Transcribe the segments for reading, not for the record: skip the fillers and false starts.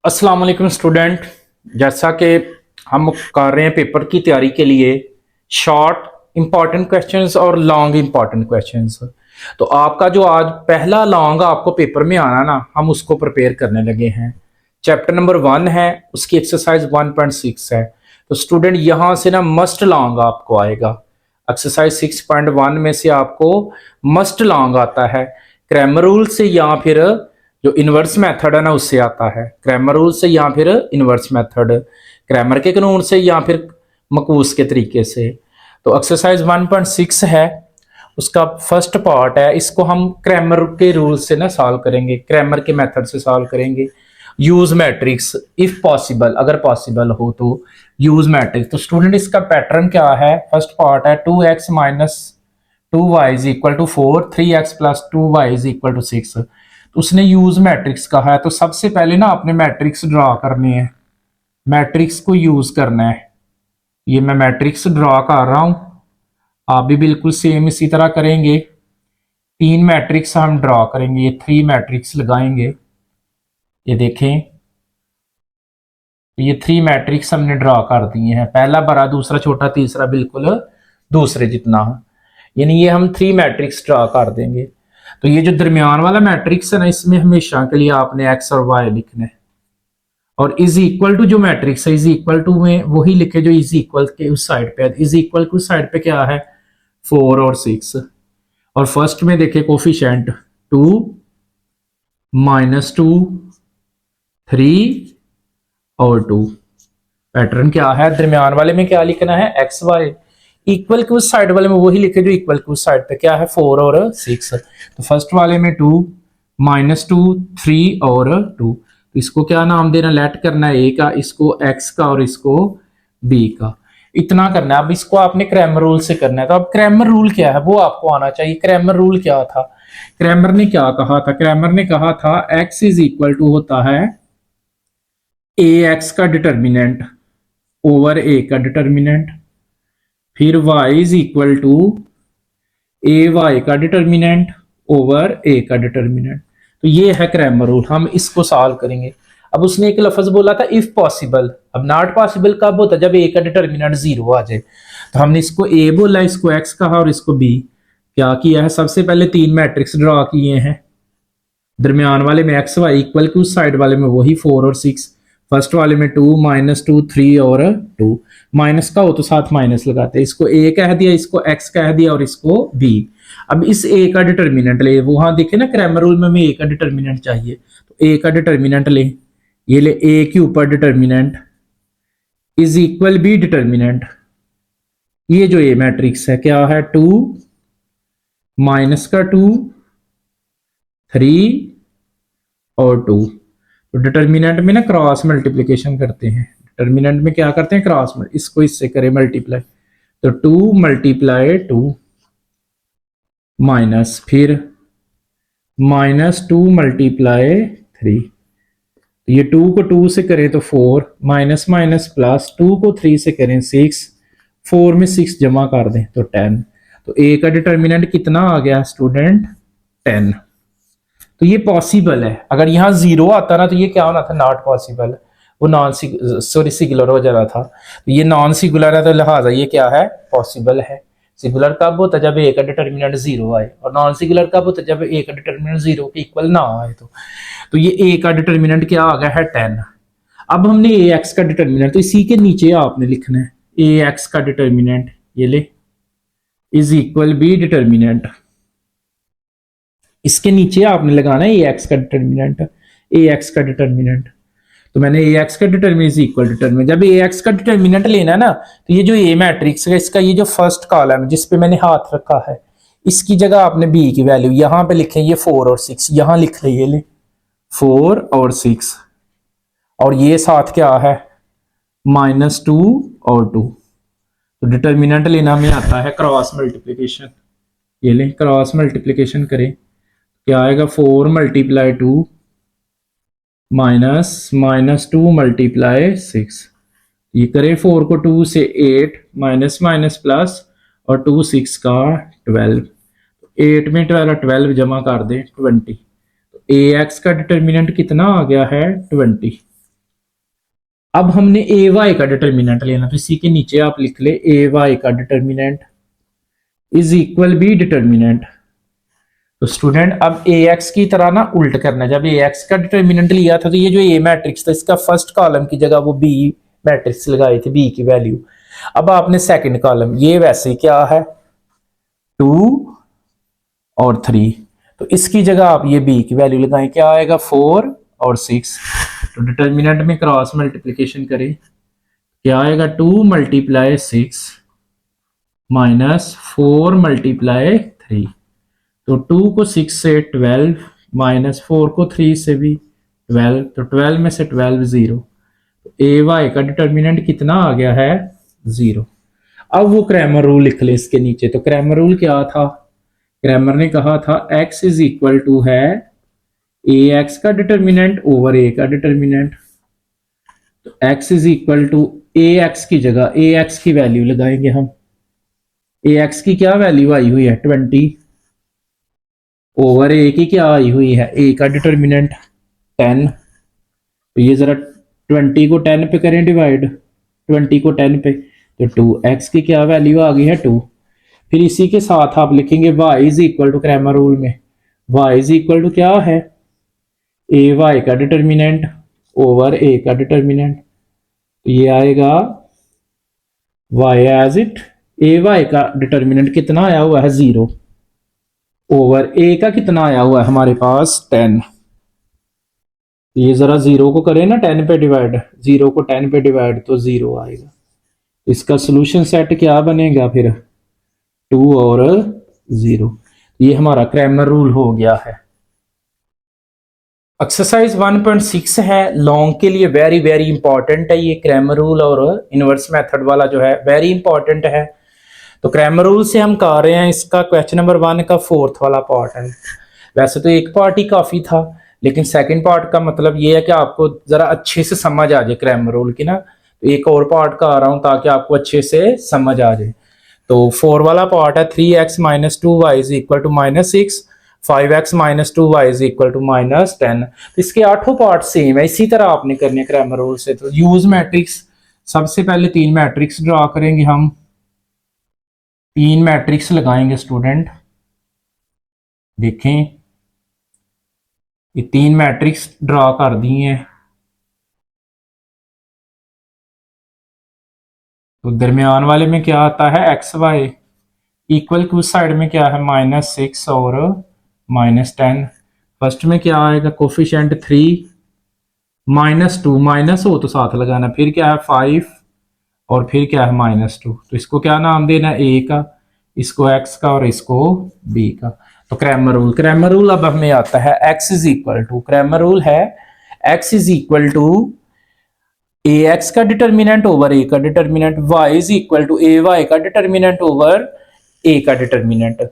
अस्सलाम वालेकुम स्टूडेंट। जैसा कि हम कर रहे हैं पेपर की तैयारी के लिए शॉर्ट इंपॉर्टेंट क्वेश्चंस और लॉन्ग इंपॉर्टेंट क्वेश्चंस, तो आपका जो आज पहला लॉन्ग आपको पेपर में आना ना, हम उसको प्रिपेयर करने लगे हैं। चैप्टर नंबर 1 है, उसकी एक्सरसाइज 1.6 है। तो स्टूडेंट यहाँ से ना मस्ट लॉन्ग आपको आएगा। एक्सरसाइज 6.1 में से आपको मस्ट लॉन्ग आता है क्रैमर रूल से या फिर जो इनवर्स मेथड है ना उससे आता है। क्रैमर रूल से या फिर इनवर्स मेथड, क्रैमर के कानून से या फिर मकूस के तरीके से। तो एक्सरसाइज 1.6 है, उसका फर्स्ट पार्ट है। इसको हम क्रैमर के रूल से ना सॉल्व करेंगे, क्रैमर के मेथड से सॉल्व करेंगे। यूज मैट्रिक्स इफ पॉसिबल, अगर पॉसिबल हो तो यूज मैट्रिक्स। तो स्टूडेंट इसका पैटर्न क्या है? फर्स्ट पार्ट है 2x minus 2y is equal to 4, 3x plus 2y is equal to 6। तो उसने यूज मैट्रिक्स कहा है, तो सबसे पहले ना आपने मैट्रिक्स ड्रॉ करनी है, मैट्रिक्स को यूज करना है। ये मैं मैट्रिक्स ड्रॉ कर रहा हूं, आप भी बिल्कुल सेम इसी तरह करेंगे। 3 मैट्रिक्स हम ड्रॉ करेंगे, ये 3 मैट्रिक्स लगाएंगे। ये देखें, ये 3 मैट्रिक्स हमने ड्रॉ कर दिए हैं, पहला बड़ा, दूसरा छोटा, तीसरा बिल्कुल दूसरे जितना। यानी ये हम 3 मैट्रिक्स ड्रॉ कर देंगे। तो ये जो दरमियान वाला मैट्रिक्स है ना, इसमें हमेशा के लिए आपने एक्स और वाई लिखना है, और इज इक्वल टू जो मैट्रिक्स है, इज इक्वल टू में वही लिखे जो इज इक्वल के उस साइड पे है। इज इक्वल के उस साइड पे क्या है? 4 और 6। और फर्स्ट में देखे कोफिशिएंट 2, -2, 3 और 2। पैटर्न क्या है? दरमियान वाले में क्या लिखना है? X y. इक्वल के उस साइड वाले में वही लिखे जो इक्वल के उस साइड पे क्या है? 4 और 6। तो फर्स्ट वाले में 2, -2, 3 और 2। तो इसको क्या नाम देना? लेट करना है ए का, इसको एक्स का और इसको बी का। इतना करना है। अब इसको आपने क्रैमर रूल से करना है। तो अब क्रैमर रूल क्या है वो आपको आना चाहिए। क्रैमर रूल क्या था? क्रैमर ने क्या कहा था? क्रैमर ने कहा था एक्स इज इक्वल टू होता है ए एक्स का डिटर्मिनेंट ओवर ए का डिटर्मिनेंट, फिर y is equal to A Y का डिटर्मिनेंट ओवर ए का डिटर्मिनेंट। तो ये है क्रैमर रूल, हम इसको सॉल्व करेंगे। अब उसने एक लफ्ज बोला था इफ पॉसिबल। अब नॉट पॉसिबल कब होता है? जब ए का डिटर्मिनेंट 0 आ जाए। तो हमने इसको ए बोला, इसको एक्स कहा और इसको बी। क्या किया है? सबसे पहले 3 मैट्रिक्स ड्रॉ किए हैं, दरमियान वाले में एक्स वाई इक्वल के उस साइड वाले में वही 4 और 6। फर्स्ट वाले में 2, -2, 3 और 2। माइनस का हो तो साथ माइनस लगाते हैं। इसको ए कह दिया, इसको एक्स कह दिया और इसको बी। अब इस ए का डिटर्मिनेंट ले, वहां देखे ना क्रैमर रूल में हमें ए का डिटर्मिनेंट चाहिए, तो ए का डिटर्मिनेंट ले। ये ले ए के ऊपर determinant is equal B determinant. ये जो ए मैट्रिक्स है क्या है? 2, -2, 3 और 2। तो डिटर्मिनेंट में ना क्रॉस मल्टीप्लिकेशन करते हैं। डिटर्मिनेंट में क्या करते हैं? क्रॉस, इसको इससे करें मल्टीप्लाई। तो 2 मल्टीप्लाई 2 माइनस, फिर -2 मल्टीप्लाई 3। तो ये 2 को 2 से करें तो 4, माइनस माइनस प्लस, 2 को 3 से करें 6, 4 में 6 जमा कर दें तो 10। तो ए का डिटर्मिनेंट कितना आ गया स्टूडेंट? 10। तो ये पॉसिबल है। अगर यहाँ 0 आता ना तो ये क्या होना था? Not possible. वो नॉन सिंगुलर हो जाना था। तो ये नॉन सिंगुलर है, तो लिहाजा ये क्या है? पॉसिबल है। सिंगुलर कब होता है? जब ए का डिटर्मिनेंट 0 आए। और नॉन सिंगुलर कब होता है? जब ए का डिटर्मिनेंट 0 के इक्वल ना आए। तो ये ए का डिटर्मिनेंट क्या आ गया है? 10। अब हमने ए एक्स का डिटर्मिनेंट, तो इसी के नीचे आपने लिखना है ए एक्स का डिटर्मिनेंट, ये ले, इज इक्वल बी डिटर्मिनेंट। इसके नीचे आपने लगाना है ए एक्स का डिटर्मिनेंट, ए एक्स का डिटर्मिनेंट। तो मैंने ए एक्स का डिटर्मिनेंट इक्वल डिटर्मिनेंट, जब ए एक्स का डिटर्मिनेंट लेना है ना, तो ये जो ए मैट्रिक्स है इसका ये जो फर्स्ट कॉलम है जिस पे मैंने हाथ रखा है, इसकी जगह आपने बी की वैल्यू यहां पे लिखे, ये 4 और 6 यहां लिख लीजिए, ले 4 और 6। और ये साथ क्या है? -2 और 2। तो डिटर्मिनेंट लेना में आता है क्रॉस मल्टीप्लीकेशन। ये ले क्रॉस मल्टीप्लीकेशन करें, क्या आएगा? 4 मल्टीप्लाई 2 माइनस -2 मल्टीप्लाई 6। ये करें 4 को 2 से 8, माइनस माइनस प्लस, और 2 6 का 12। 8 में 12 जमा कर दें 20। तो ए एक्स का डिटर्मिनेंट कितना आ गया है? 20। अब हमने ए वाई का डिटर्मिनेंट लेना, तो इसी के नीचे आप लिख ले ए वाई का determinant is equal B determinant. तो स्टूडेंट अब ए एक्स की तरह ना उल्ट करना है। जब ए एक्स का डिटर्मिनेंट लिया था तो ये जो ए मैट्रिक्स था इसका फर्स्ट कॉलम की जगह वो बी मैट्रिक्स लगाई थी, बी की वैल्यू। अब आपने सेकंड कॉलम, ये वैसे क्या है 2 और 3, तो इसकी जगह आप ये बी की वैल्यू लगाएं, क्या आएगा 4 और 6। तो डिटर्मिनेंट में क्रॉस मल्टीप्लिकेशन करें, क्या आएगा 2 मल्टीप्लाई 6 माइनस 4 मल्टीप्लाई 3। तो 2 को 6 से 12 माइनस 4 को 3 से भी 12, तो 12 में से 12 0। तो ए वाई का डिटर्मिनेंट कितना आ गया है 0। अब वो क्रैमर रूल लिख ले इसके नीचे। तो क्रैमर रूल क्या था, क्रैमर ने कहा था x इज इक्वल टू है ए एक्स का डिटर्मिनेंट ओवर ए का डिटर्मिनेंट। तो x is equal to A x की जगह ए एक्स की वैल्यू लगाएंगे हम। ए एक्स की क्या वैल्यू आई हुई है 20 ओवर ए की क्या आई हुई है ए का डिटर्मिनेंट 10। तो ये जरा 20 को 10 पे करें डिवाइड, 20 को 10 पे, तो 2x की क्या वैल्यू आ गई है 2। फिर इसी के साथ आप लिखेंगे y is equal to Cramer rule में y इज इक्वल टू क्या है ए वाई का डिटर्मिनेंट ओवर ए का डिटर्मिनेंट। तो ये आएगा y as it, A Y का डिटर्मिनेंट कितना आया हुआ है 0 ओवर ए का कितना आया हुआ है हमारे पास 10। ये जरा 0 को करें ना 10 पे डिवाइड, 0 को 10 पे डिवाइड तो 0 आएगा। इसका सोल्यूशन सेट क्या बनेगा फिर 2 और 0। ये हमारा क्रैमर रूल हो गया है। एक्सरसाइज 1.6 है, लॉन्ग के लिए वेरी वेरी इंपॉर्टेंट है ये क्रैमर रूल, और इनवर्स मेथड वाला जो है वेरी इंपॉर्टेंट है। तो क्रैमर रूल से हम कर रहे हैं, इसका क्वेश्चन नंबर 1 का 4th वाला पार्ट है। वैसे तो एक पार्ट ही काफी था, लेकिन सेकंड पार्ट का मतलब ये है कि आपको जरा अच्छे से समझ आ जाए क्रैमर रूल की ना, तो एक और पार्ट का आ रहा हूं ताकि आपको अच्छे से समझ आ जाए। तो 4 वाला पार्ट है 3x minus 2y is equal to minus 6, 5x minus 2y is equal to minus 10। तो इसके 8 पार्ट सेम है, इसी तरह आपने करने क्रैमर रूल से। तो यूज मैट्रिक्स, सबसे पहले 3 मैट्रिक्स ड्रा करेंगे हम, 3 मैट्रिक्स लगाएंगे स्टूडेंट। देखें ये 3 मैट्रिक्स ड्रा कर दिए हैं। तो दरमियान वाले में क्या आता है एक्स वाई, इक्वल की उस साइड में क्या है -6 और -10। फर्स्ट में क्या आएगा कोफिशिएंट 3, -2, माइनस हो तो साथ लगाना, फिर क्या है 5 और फिर क्या है -2। तो इसको क्या नाम देना है ए का, इसको एक्स का और इसको बी का। तो क्रैमर रूल, क्रैमर रूल अब हमें आता है X is equal to, Cramer rule है X is equal to A x का डिटर्मिनेंट ओवर ए का determinant, Y is equal to A Y का डिटर्मिनेंट ओवर ए का डिटर्मिनेंट।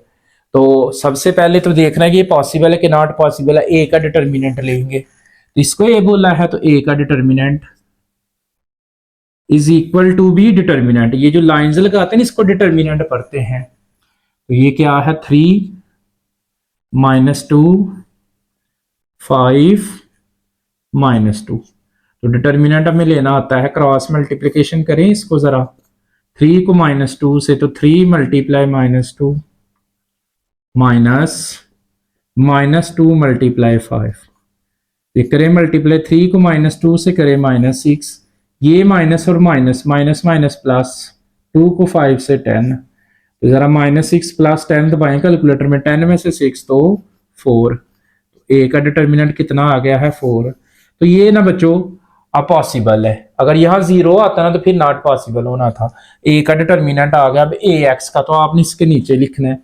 तो सबसे पहले तो देखना है कि ये पॉसिबल है कि नॉट पॉसिबल है। ए का डिटर्मिनेंट लेंगे, तो इसको ए बोला है तो ए का determinant is equal to B determinant. ये जो लाइंस लगाते हैं इसको डिटर्मिनेंट पढ़ते हैं। तो ये क्या है 3 -2 5 -2। तो डिटर्मिनेंट हमें लेना आता है, क्रॉस मल्टीप्लिकेशन करें इसको जरा, 3 को -2 से, तो 3 मल्टीप्लाई -2 -2 मल्टीप्लाई 5। ये करें मल्टीप्लाई, 3 को -2 से करें -6, ये माइनस और माइनस, माइनस माइनस प्लस, 2 को 5 से 10। तो जरा -6 प्लस 10 दबाएं कैलकुलेटर में, 10 में से 6 तो 4। ए का डिटर्मिनेंट कितना आ गया है 4। तो ये ना बच्चों अब पॉसिबल है, अगर यहाँ 0 आता ना तो फिर नॉट पॉसिबल होना था। ए का डिटर्मिनेंट आ गया। अब ए एक्स का तो आपने इसके नीचे लिखना है,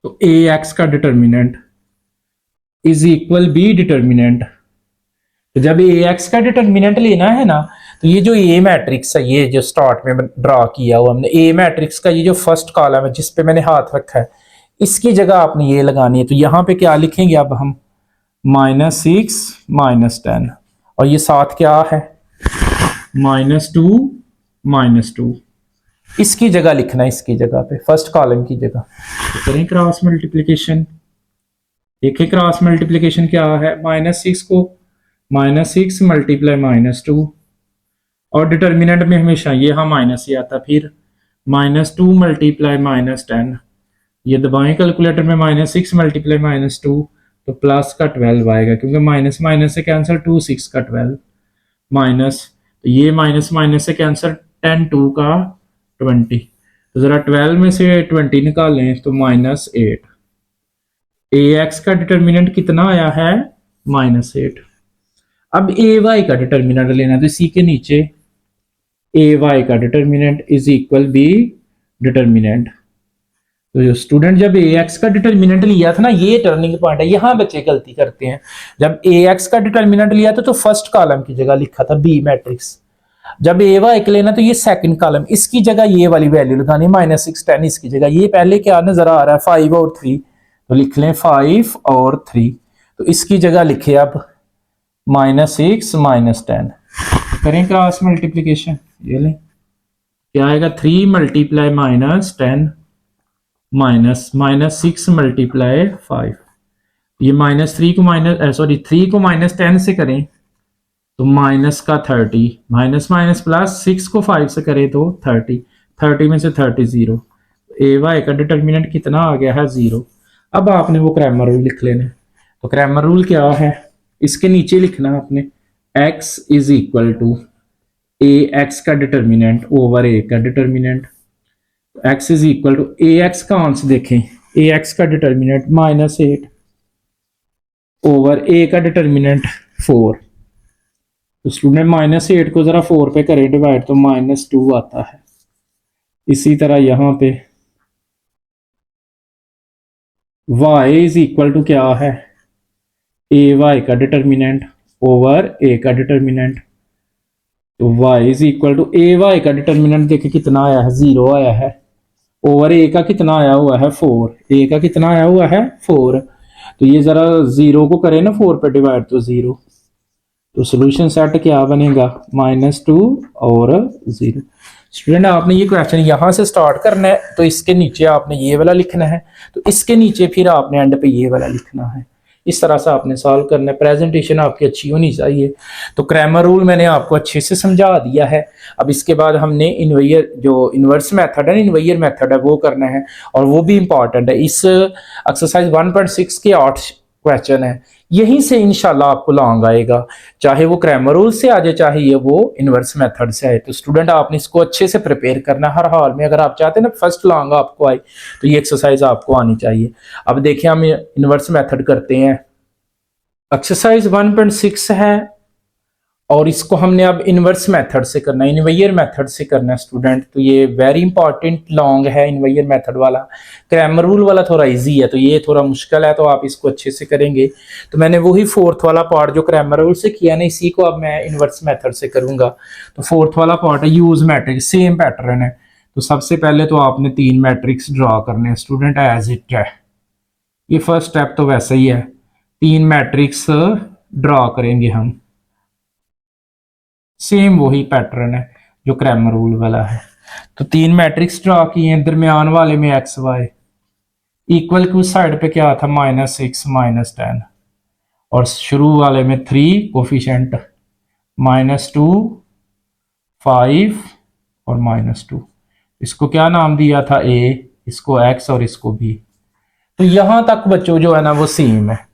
तो ए एक्स का determinant is equal B determinant. तो जब ए एक्स का डिटर्मिनेंट लेना है ना, तो ये जो ए मैट्रिक्स है, ये जो स्टार्ट में ड्रा किया हुआ हमने ए मैट्रिक्स का, ये जो फर्स्ट कॉलम है जिस पे मैंने हाथ रखा है, इसकी जगह आपने ये लगानी है। तो यहाँ पे क्या लिखेंगे अब हम -6 -10, और ये साथ क्या है -2 -2, इसकी जगह लिखना है, इसकी जगह पे फर्स्ट कॉलम की जगह। तो करें क्रॉस मल्टीप्लिकेशन, देखिए क्रॉस मल्टीप्लिकेशन क्या है, -6 को -6 मल्टीप्लाई -2 और डिटर्मिनेंट में हमेशा ये यहाँ माइनस ही आता, फिर -2 मल्टीप्लाई -10, ये दबाएं कैलकुलेटर में, -6 मल्टीप्लाई -2 तो प्लस का 12 आएगा, क्योंकि माइनस माइनस से कैंसिल, 2 6 का 12 माइनस, तो ये माइनस माइनस से कैंसिल, 10 2 का 20, तो जरा 12 में से 20 निकालें तो -8। ए एक्स का डिटर्मिनेंट कितना आया है? -8। अब ए वाई का डिटर्मिनेंट लेना, तो इसी के नीचे ए वाई का determinant is equal B determinant. तो जो स्टूडेंट जब ए एक्स का डिटर्मिनेंट लिया था ना, ये टर्निंग पॉइंट है, यहां बच्चे गलती करते हैं। जब ए एक्स का डिटर्मिनेंट लिया था तो फर्स्ट कॉलम की जगह लिखा था बी मैट्रिक्स, जब ए वाई के लेना तो ये सेकंड कॉलम, इसकी जगह ये वाली वैल्यू लगानी, -6 10, इसकी जगह ये पहले क्या नजर आ रहा है 5 और 3, तो लिख लें 5 और 3, तो इसकी जगह लिखे अब -6 -10। करें क्रॉस मल्टीप्लीकेशन, ये लें क्या आएगा, 3 मल्टीप्लाई -10 -6 मल्टीप्लाई 5, ये -3 को -3 को -10 से करें तो माइनस का 30, माइनस माइनस प्लस, 6 को 5 से करें तो 30, 30 में से 30 0, ए वाई का डिटर्मिनेंट कितना आ गया है 0। अब आपने वो क्रैमर रूल लिख लेना, तो क्रैमर रूल क्या है, इसके नीचे लिखना आपने x is equal to A x का डिटर्मिनेंट ओवर ए का determinant, x is equal to A x का आंसर देखें, ए एक्स का डिटर्मिनेंट -8 ओवर ए का डिटर्मिनेंट 4, तो स्टूडेंट -8 को जरा 4 पे करें डिवाइड तो -2 आता है। इसी तरह यहां पे y इज इक्वल टू क्या है, ए वाई का डिटर्मिनेंट ओवर ए का डिटर्मिनेंट, तो y is equal to A Y का डिटर्मिनेंट देखे कितना आया है 0 आया है, ओवर ए का कितना आया हुआ है 4, ए का कितना आया हुआ है 4, तो ये जरा 0 को करें ना 4 पे डिवाइड तो 0, तो सोल्यूशन सेट क्या बनेगा -2 और 0। स्टूडेंट आपने ये क्वेश्चन यहां से स्टार्ट करना है, तो इसके नीचे आपने ये वाला लिखना है, तो इसके नीचे फिर आपने एंड पे ये वाला लिखना है, इस तरह से आपने सॉल्व करना है। प्रेजेंटेशन आपकी अच्छी होनी चाहिए। तो क्रैमर रूल मैंने आपको अच्छे से समझा दिया है। अब इसके बाद हमने इन्वर्स जो इन्वर्स मेथड है, इन्वर्स मेथड है, वो करना है, और वो भी इंपॉर्टेंट है। इस एक्सरसाइज 1.6 के 8 क्वेश्चन है, यहीं से इंशाल्लाह आपको लॉन्ग आएगा, चाहे वो क्रैमर रूल से आ जाए, चाहे ये वो इन्वर्स मेथड से आए। तो स्टूडेंट आपने इसको अच्छे से प्रिपेयर करना हर हाल में। अगर आप चाहते हैं ना फर्स्ट लॉन्ग आपको आए, तो ये एक्सरसाइज आपको आनी चाहिए। अब देखिए हम इन्वर्स मेथड करते हैं। एक्सरसाइज 1.6 है और इसको हमने अब इन्वर्स मेथड से करना है, इन्वर्स मेथड से करना है स्टूडेंट। तो ये वेरी इंपॉर्टेंट लॉन्ग है इन्वर्स मेथड वाला। क्रैमर रूल वाला थोड़ा इजी है, तो ये थोड़ा मुश्किल है, तो आप इसको अच्छे से करेंगे। तो मैंने वही फोर्थ वाला पार्ट जो क्रैमर रूल से किया ना, इसी को अब मैं इन्वर्स मेथड से करूंगा। तो फोर्थ वाला पार्ट है यूज मैट्रिक्स, सेम पैटर्न है। तो सबसे पहले तो आपने 3 मैट्रिक्स ड्रॉ करने हैं स्टूडेंट, एज इट है। ये फर्स्ट स्टेप तो वैसे ही है, 3 मैट्रिक्स ड्रॉ करेंगे हम, सेम वही पैटर्न है जो क्रैमर रूल वाला है। तो 3 मैट्रिक्स ड्रॉ किए हैं, दरमियान वाले में एक्स वाई, इक्वल की उस साइड पे क्या था -6 -10, और शुरू वाले में 3 कोफिशिएंट -2 5 और -2। इसको क्या नाम दिया था a, इसको x और इसको b। तो यहां तक बच्चों जो है ना वो सेम है,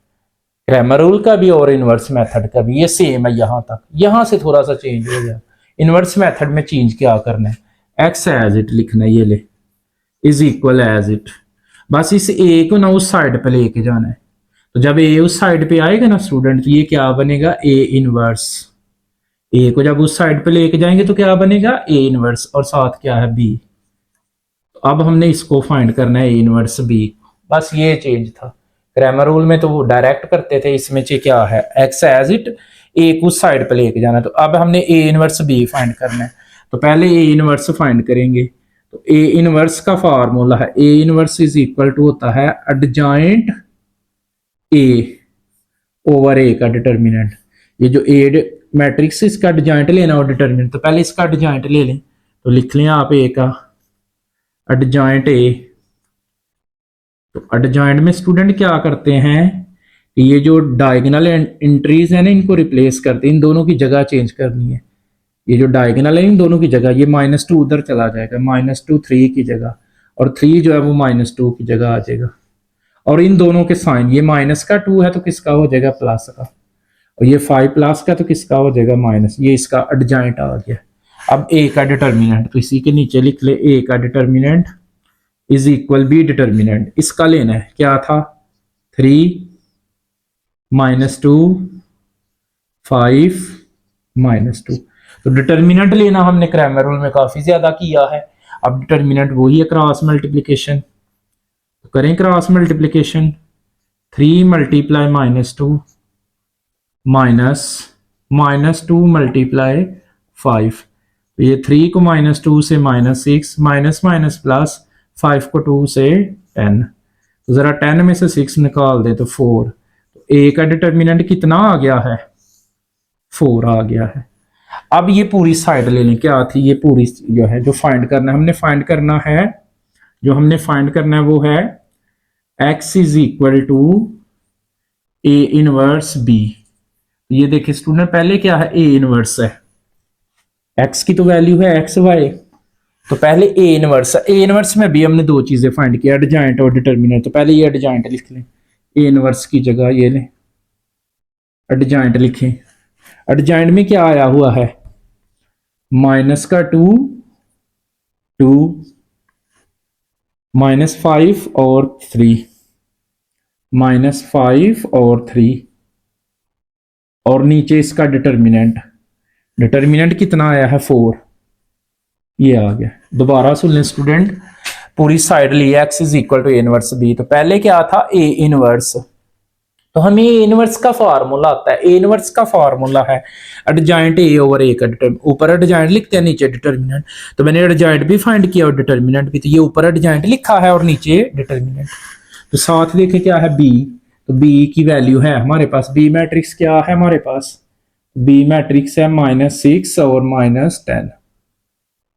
क्रैमर रूल का भी और इन्वर्स मेथड का भी ये सेम है यहां तक। यहां से थोड़ा सा चेंज हो गया, इन्वर्स मेथड में चेंज क्या करना है, x एज इट लिखना है, ये ले इज इक्वल एज इट, बस इस a को ना उस साइड पे लेके जाना है। तो जब a उस साइड पे आएगा ना स्टूडेंट, तो ये क्या बनेगा a इनवर्स, a को जब उस साइड पे लेके जाएंगे तो क्या बनेगा a इनवर्स, और साथ क्या है b। तो अब हमने इसको फाइंड करना है a इनवर्स b, बस ये चेंज था। क्रैमर रूल में तो वो डायरेक्ट करते थे, इसमें क्या है x एज इट, a को उस साइड पे लेके जाना। तो अब हमने a इनवर्स b फाइंड करना है। तो पहले a इनवर्स फाइंड करेंगे। तो a इनवर्स का फार्मूला है, a inverse is equal to होता है एडजॉइंट a ओवर a का डिटर्मिनेंट। ये जो a मैट्रिक्स इसका एडजॉइंट लेना और डिटर्मिनेंट, तो पहले इसका एडजॉइंट ले लें। तो लिख लें आप a का एडजॉइंट a। तो एडजॉइंट में स्टूडेंट क्या करते हैं, ये जो डायगोनल एंट्रीज है ना, इनको रिप्लेस करते हैं, इन दोनों की जगह चेंज करनी है। ये जो डायगोनल है इन दोनों की जगह ये -2 उधर चला जाएगा, -2 3 की जगह, और 3 जो है वो -2 की जगह आ जाएगा। और इन दोनों के साइन, ये -2 है तो किसका हो जाएगा, प्लस का, और ये 5 प्लस का तो किसका हो जाएगा, माइनस। ये इसका एडजॉइंट आ गया। अब ए का डिटर्मिनेंट तो इसी के नीचे लिख ले, ए का determinant is equal B determinant, इसका लेना है क्या था, 3 -2 5 -2। तो डिटर्मिनेंट लेना हमने क्रैमर रूल में काफी ज्यादा किया है। अब डिटर्मिनेंट वही है क्रॉस मल्टीप्लिकेशन, तो करें क्रॉस मल्टीप्लिकेशन, 3 मल्टीप्लाई -2 -2 मल्टीप्लाई 5, तो ये 3 को -2 से -6, माइनस प्लस 5 को 2 से 10, तो जरा 10 में से 6 निकाल दे तो 4, तो ए का डिटर्मिनेंट कितना आ गया है, 4 आ गया है। अब ये पूरी साइड ले लें, क्या थी ये पूरी जो है, जो फाइंड करना है हमने, फाइंड करना है, जो हमने फाइंड करना है वो है x is equal to A inverse B. ये देखिए स्टूडेंट, पहले क्या है, ए इनवर्स है, x की तो वैल्यू है एक्स वाई, तो पहले ए इनवर्स है। ए इनवर्स में भी हमने दो चीजें फाइंड किया, एडजॉइंट और डिटर्मिनेंट, तो पहले ये एडजॉइंट लिख लें, ए इनवर्स की जगह ये लें एडजॉइंट लिखें। एडजॉइंट में क्या आया हुआ है, माइनस का 2 -5 और 3, -5 और 3, और नीचे इसका डिटर्मिनेंट, डिटर्मिनेंट कितना आया है 4, ये आ गया। दोबारा सुन लें स्टूडेंट, पूरी साइड ली x is equal to A inverse B, तो पहले क्या था, ए इनवर्स, तो हमें ए इनवर्स का फार्मूला आता है, ए इनवर्स का फार्मूला है एडजॉइंट ए ओवर ए का डिटर्मिनेंट, ऊपर एडजॉइंट लिखते हैं नीचे डिटर्मिनेंट, तो मैंने एडजॉइंट भी फाइंड किया और डिटर्मिनेंट भी, तो ये ऊपर एडजॉइंट लिखा है और नीचे डिटर्मिनेंट। तो साथ देखें क्या है बी, तो बी की वैल्यू है हमारे पास, बी मैट्रिक्स क्या है हमारे पास, बी मैट्रिक्स है -6 और -10,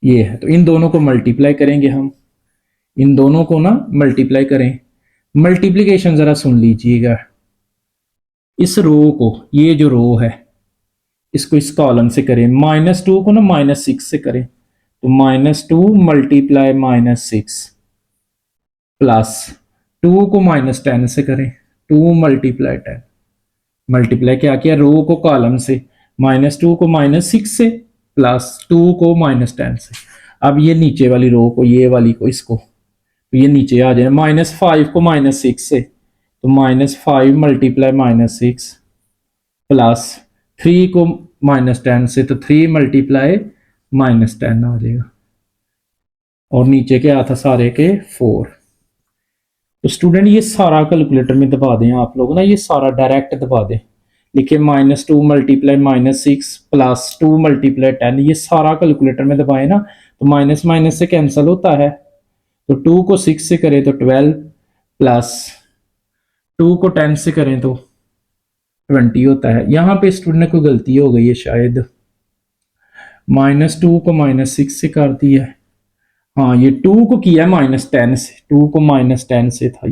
ये है। तो इन दोनों को मल्टीप्लाई करेंगे हम, इन दोनों को ना मल्टीप्लाई करें, मल्टीप्लीकेशन जरा सुन लीजिएगा, इस रो को, ये जो रो है इसको इस कॉलम से करें, -2 को ना -6 से करें, तो -2 मल्टीप्लाई -6 प्लस 2 को -10 से करें, 2 मल्टीप्लाई 10, मल्टीप्लाई क्या किया, रो को कॉलम से, -2 को -6 से प्लस 2 को -10 से। अब ये नीचे वाली रो को, ये वाली को, इसको, तो ये नीचे आ जाए, -5 को -6 से, तो -5 मल्टीप्लाई -6 प्लस 3 को -10 से, तो 3 मल्टीप्लाई -10 आ जाएगा, और नीचे क्या था सारे के 4। तो स्टूडेंट ये सारा कैलकुलेटर में दबा दें आप लोग ना, ये सारा डायरेक्ट दबा दें, लिखे -2 मल्टीप्लाई -6 प्लस 2 मल्टीप्लाई 10, ये सारा कैलकुलेटर में दबाए ना, तो माइनस माइनस से कैंसिल होता है, तो 2 को 6 से करें तो 12 प्लस 2 को 10 से करें तो 20 होता है। यहां पे स्टूडेंट ने कोई गलती हो गई है शायद, -2 को -6 से कर दिया है, हाँ ये 2 को किया है -10 से, 2 को -10 से था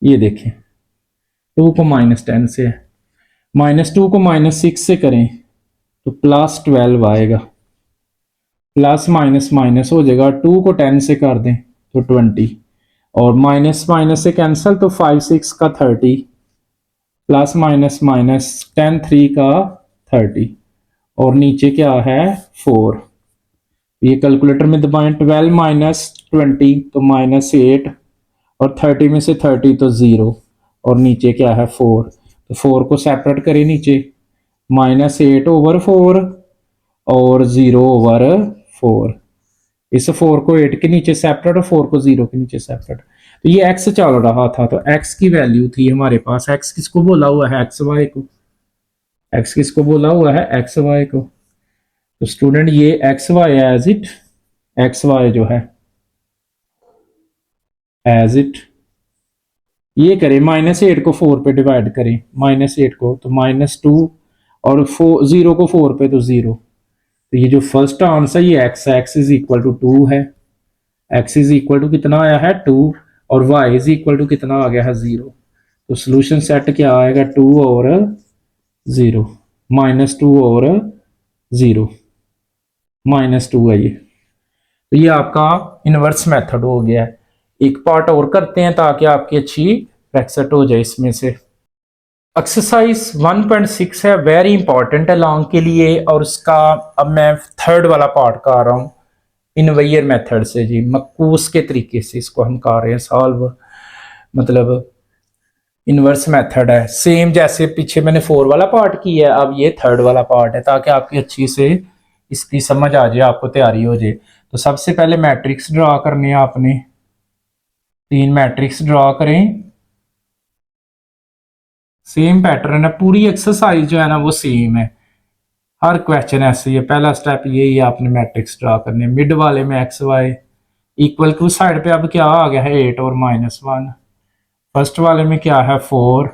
ये देखें 2 को -10 से है, -2 को -6 से करें तो +12 आएगा, प्लस माइनस माइनस हो जाएगा, 2 को 10 से कर दें तो 20, और माइनस माइनस से कैंसिल, तो 5 6 का 30 प्लस माइनस माइनस 10 3 का 30, और नीचे क्या है 4। ये कैलकुलेटर में दबाएं, 12 - 20 तो -8, और 30 में से 30 तो 0, और नीचे क्या है 4, तो 4 को सेपरेट करें नीचे, -8/4 और 0/4, इस 4 को 8 के नीचे सेपरेट और 4 को 0 के नीचे सेपरेट। तो ये x चल रहा था, तो x की वैल्यू थी हमारे पास, x किसको बोला हुआ है, एक्स वाई को, x किसको बोला हुआ है, एक्स वाई को। तो स्टूडेंट ये x y as it, x y जो है एज इट, ये करें -8 को 4 पे डिवाइड करें, -8 को तो -2, और 0 को 4 पे तो 0, तो ये जो फर्स्ट आंसर ये x इज इक्वल टू 2 है, x इज इक्वल टू कितना आया है 2, और y इज इक्वल टू कितना आ गया है 0, तो सोल्यूशन सेट क्या आएगा 2/0, -2/0, -2 है ये। तो ये आपका इनवर्स मेथड हो गया है। एक पार्ट और करते हैं ताकि आपकी अच्छी प्रैक्टिस हो जाए इसमें से। एक्सरसाइज 1.6 है, वेरी इंपॉर्टेंट है लॉन्ग के लिए, और उसका अब मैं थर्ड वाला पार्ट कर रहा हूँ इनवेयर मेथड से जी, मक्कूस के तरीके से इसको हम कर रहे हैं सॉल्व। मतलब इनवर्स मेथड है, सेम जैसे पीछे मैंने 4 वाला पार्ट किया है, अब ये थर्ड वाला पार्ट है, ताकि आपकी अच्छी से इसकी समझ आ जाए, आपको तैयारी हो जाए। तो सबसे पहले मैट्रिक्स ड्रा करने हैं आपने, 3 मैट्रिक्स ड्रा करें। सेम पैटर्न है, पूरी एक्सरसाइज जो है ना वो सेम है, हर क्वेश्चन ऐसे ही है। पहला स्टेप यही है, आपने मैट्रिक्स ड्रा करने। मिड वाले में x y equal to side पे अब क्या आ गया है 8 और -1। फर्स्ट वाले में क्या है 4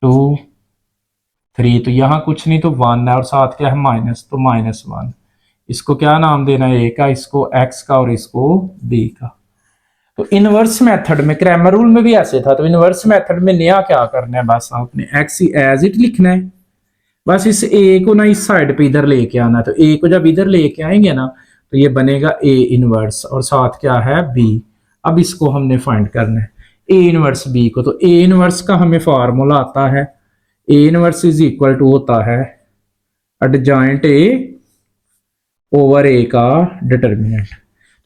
2 3, तो यहाँ कुछ नहीं तो 1 है, और साथ क्या है माइनस, तो -1। इसको क्या नाम देना है, ए का, इसको एक्स का, और इसको बी का। तो इनवर्स मेथड में क्रैमर रूल में भी ऐसे था, तो इनवर्स मेथड में नया क्या करना है, बस आपने एक्स एज इट लिखना है। बस इस ए को ना इस साइड पे इधर लेके आना, तो ए को जब इधर लेके आएंगे ना तो ये बनेगा ए इनवर्स, और साथ क्या है बी। अब इसको हमने फाइंड करना है ए इनवर्स बी को। तो ए इनवर्स का हमें फार्मूला आता है, A inverse is equal to होता है एडजॉइंट ए ओवर ए का डिटर्मिनेंट।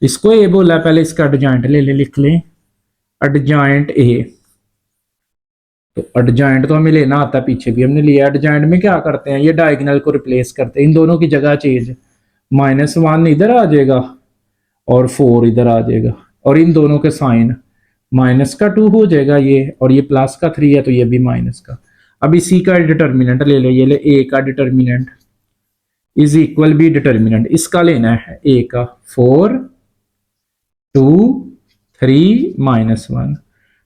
इसको ए बोला, पहले इसका एडजॉइंट ले लिख लें, एडजॉइंट ए। तो एडजॉइंट तो हमें लेना आता है, पीछे भी हमने लिया। एडजॉइंट में क्या करते हैं, ये डायगोनल को रिप्लेस करते हैं, इन दोनों की जगह चेंज, -1 इधर आ जाएगा और 4 इधर आ जाएगा, और इन दोनों के साइन -2 हो जाएगा ये, और ये +3 है तो ये भी माइनस का। अब इसी का डिटर्मिनेंट ले ले, ये ले ए का determinant is equal B determinant, इसका लेना है ए का 4 2 3 -1।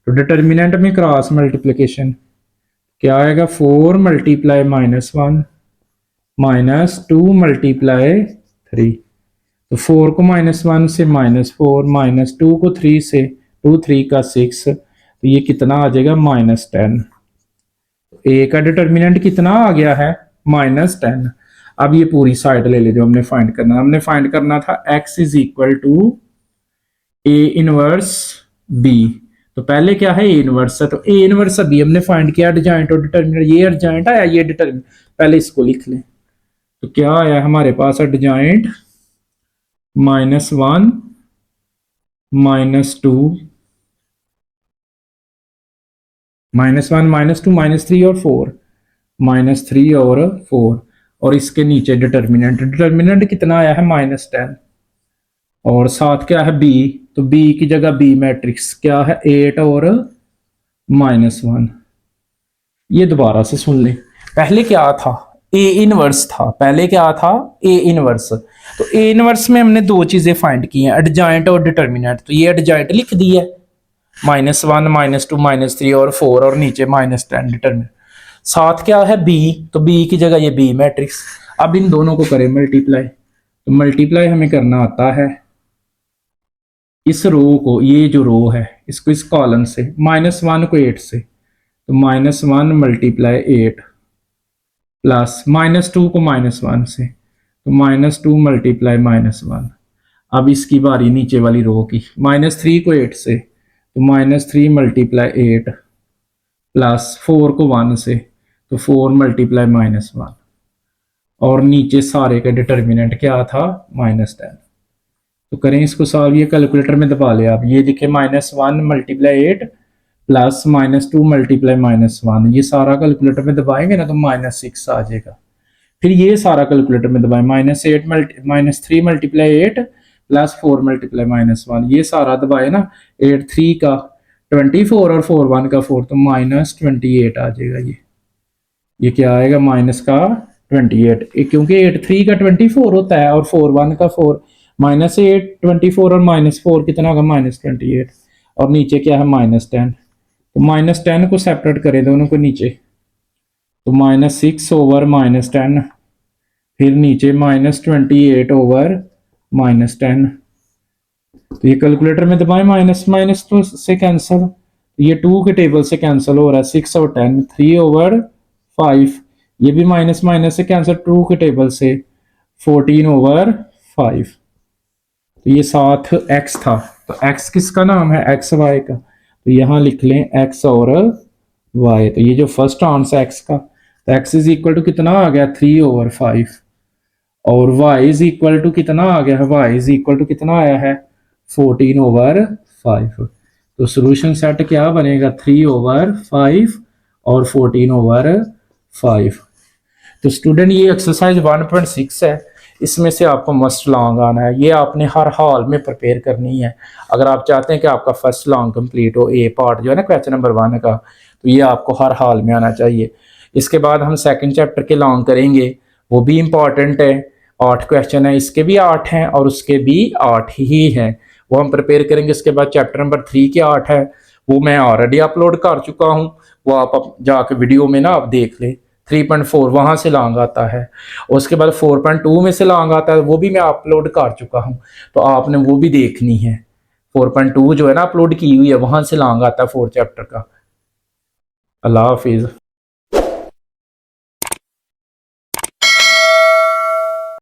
तो डिटर्मिनेंट में क्रॉस मल्टीप्लिकेशन क्या आएगा, 4 मल्टीप्लाई -1 -2 मल्टीप्लाई 3। तो 4 को -1 से -4, -2 को 3 से, 2 3 का 6, तो ये कितना आ जाएगा -10। ए का डिटर्मिनेंट कितना आ गया है -10। अब ये पूरी साइड ले ले जो हमने फाइंड करना था x is equal to A inverse B. तो पहले क्या है ए इनवर्स है, तो ए इनवर्स अभी हमने फाइंड किया, एडजॉइंट और डिटर्मिनेंट, ये एडजॉइंट आया, ये डिटर्मिनेंट, पहले इसको लिख लें। तो क्या आया हमारे पास, एडजॉइंट -1 -2 -1 -2 -3 और 4, -3 और 4, और इसके नीचे डिटर्मिनेंट कितना आया है -10, और साथ क्या है बी, तो बी की जगह बी मैट्रिक्स क्या है 8 और -1। ये दोबारा से सुन ले, पहले क्या था ए इनवर्स था, पहले क्या था ए इनवर्स। तो ए इनवर्स में हमने 2 चीजें फाइंड की हैं, एडजॉइंट और डिटर्मिनेंट। तो ये एडजॉइंट लिख दी है, -1 -2 -3 और 4, और नीचे -10 डिटर्मिनेंट। साथ क्या है बी, तो बी की जगह ये बी मैट्रिक्स। अब इन दोनों को करें मल्टीप्लाई, तो मल्टीप्लाई हमें करना आता है इस रो को, ये जो रो है इसको इस कॉलम से, -1 को 8 से, तो -1 मल्टीप्लाई 8 प्लस -2 को -1 से, तो -2 मल्टीप्लाई -1। अब इसकी बारी नीचे वाली रो की, -3 को 8 से, तो -3 मल्टीप्लाई 8 प्लस 4 को 1 से, तो 4 मल्टीप्लाई -1, और नीचे सारे का डिटर्मिनेंट क्या था -10। तो करें इसको सॉल्व, ये कैलकुलेटर में दबा ले आप, ये लिखे -1 मल्टीप्लाई 8 प्लस -2 मल्टीप्लाई -1, ये सारा कैलकुलेटर में दबाएंगे ना तो -6 आ जाएगा। फिर ये सारा कैलकुलेटर में दबाएं, -3 मल्टीप्लाई 8 प्लस 4 मल्टीप्लाई -1, ये सारा दबाए ना, 8 3 का 24 और 4 1 का 4, तो -28 आ जाएगा। ये क्या आएगा, माइनस का 28, क्योंकि 8 3 का 24 होता है और 4 1 का 4, -8 24 और -4 कितना होगा -28, और नीचे क्या है -10। तो -10 को सेपरेट करें दोनों को नीचे, तो -6 ओवर -10, फिर नीचे -28 ओवर -10। तो ये कैलकुलेटर में दबाएं, माइनस माइनस तो से कैंसिल, ये 2 के टेबल से कैंसिल हो रहा है, 6 और 10, 3 ओवर 5, ये भी माइनस माइनस से कैंसिल 2 के टेबल से, 14/5। तो ये साथ x था, तो x किसका नाम है, एक्स वाई का, तो यहाँ लिख लें x और y। तो ये जो फर्स्ट आंसर x का, तो x इज इक्वल टू कितना आ गया 3/5, और y इज इक्वल टू कितना आ गया है, y इज इक्वल टू कितना आया है 14/5। तो सोल्यूशन सेट क्या बनेगा 3/5 और 14/5। तो स्टूडेंट ये एक्सरसाइज 1.6 है, इसमें से आपको मस्ट लॉन्ग आना है, ये आपने हर हाल में प्रिपेयर करनी है। अगर आप चाहते हैं कि आपका फर्स्ट लॉन्ग कंप्लीट हो, ए पार्ट जो है ना क्वेश्चन नंबर 1 का, तो ये आपको हर हाल में आना चाहिए। इसके बाद हम सेकंड चैप्टर के लॉन्ग करेंगे, वो भी इम्पॉर्टेंट है, 8 क्वेश्चन है, इसके भी 8 हैं और उसके भी 8 ही हैं, वो हम प्रिपेयर करेंगे। इसके बाद चैप्टर नंबर 3 के 8 है, वो मैं ऑलरेडी अपलोड कर चुका हूँ, वो आप जाके वीडियो में ना आप देख लें। 3.4 वहाँ से लॉन्ग आता है, और उसके बाद 4.2 में से लॉन्ग आता है, वो भी मैं अपलोड कर चुका हूँ, तो आपने वो भी देखनी है। 4.2 जो है ना अपलोड की हुई है, वहाँ से लॉन्ग आता है 4 चैप्टर का। अल्लाह हाफिज़।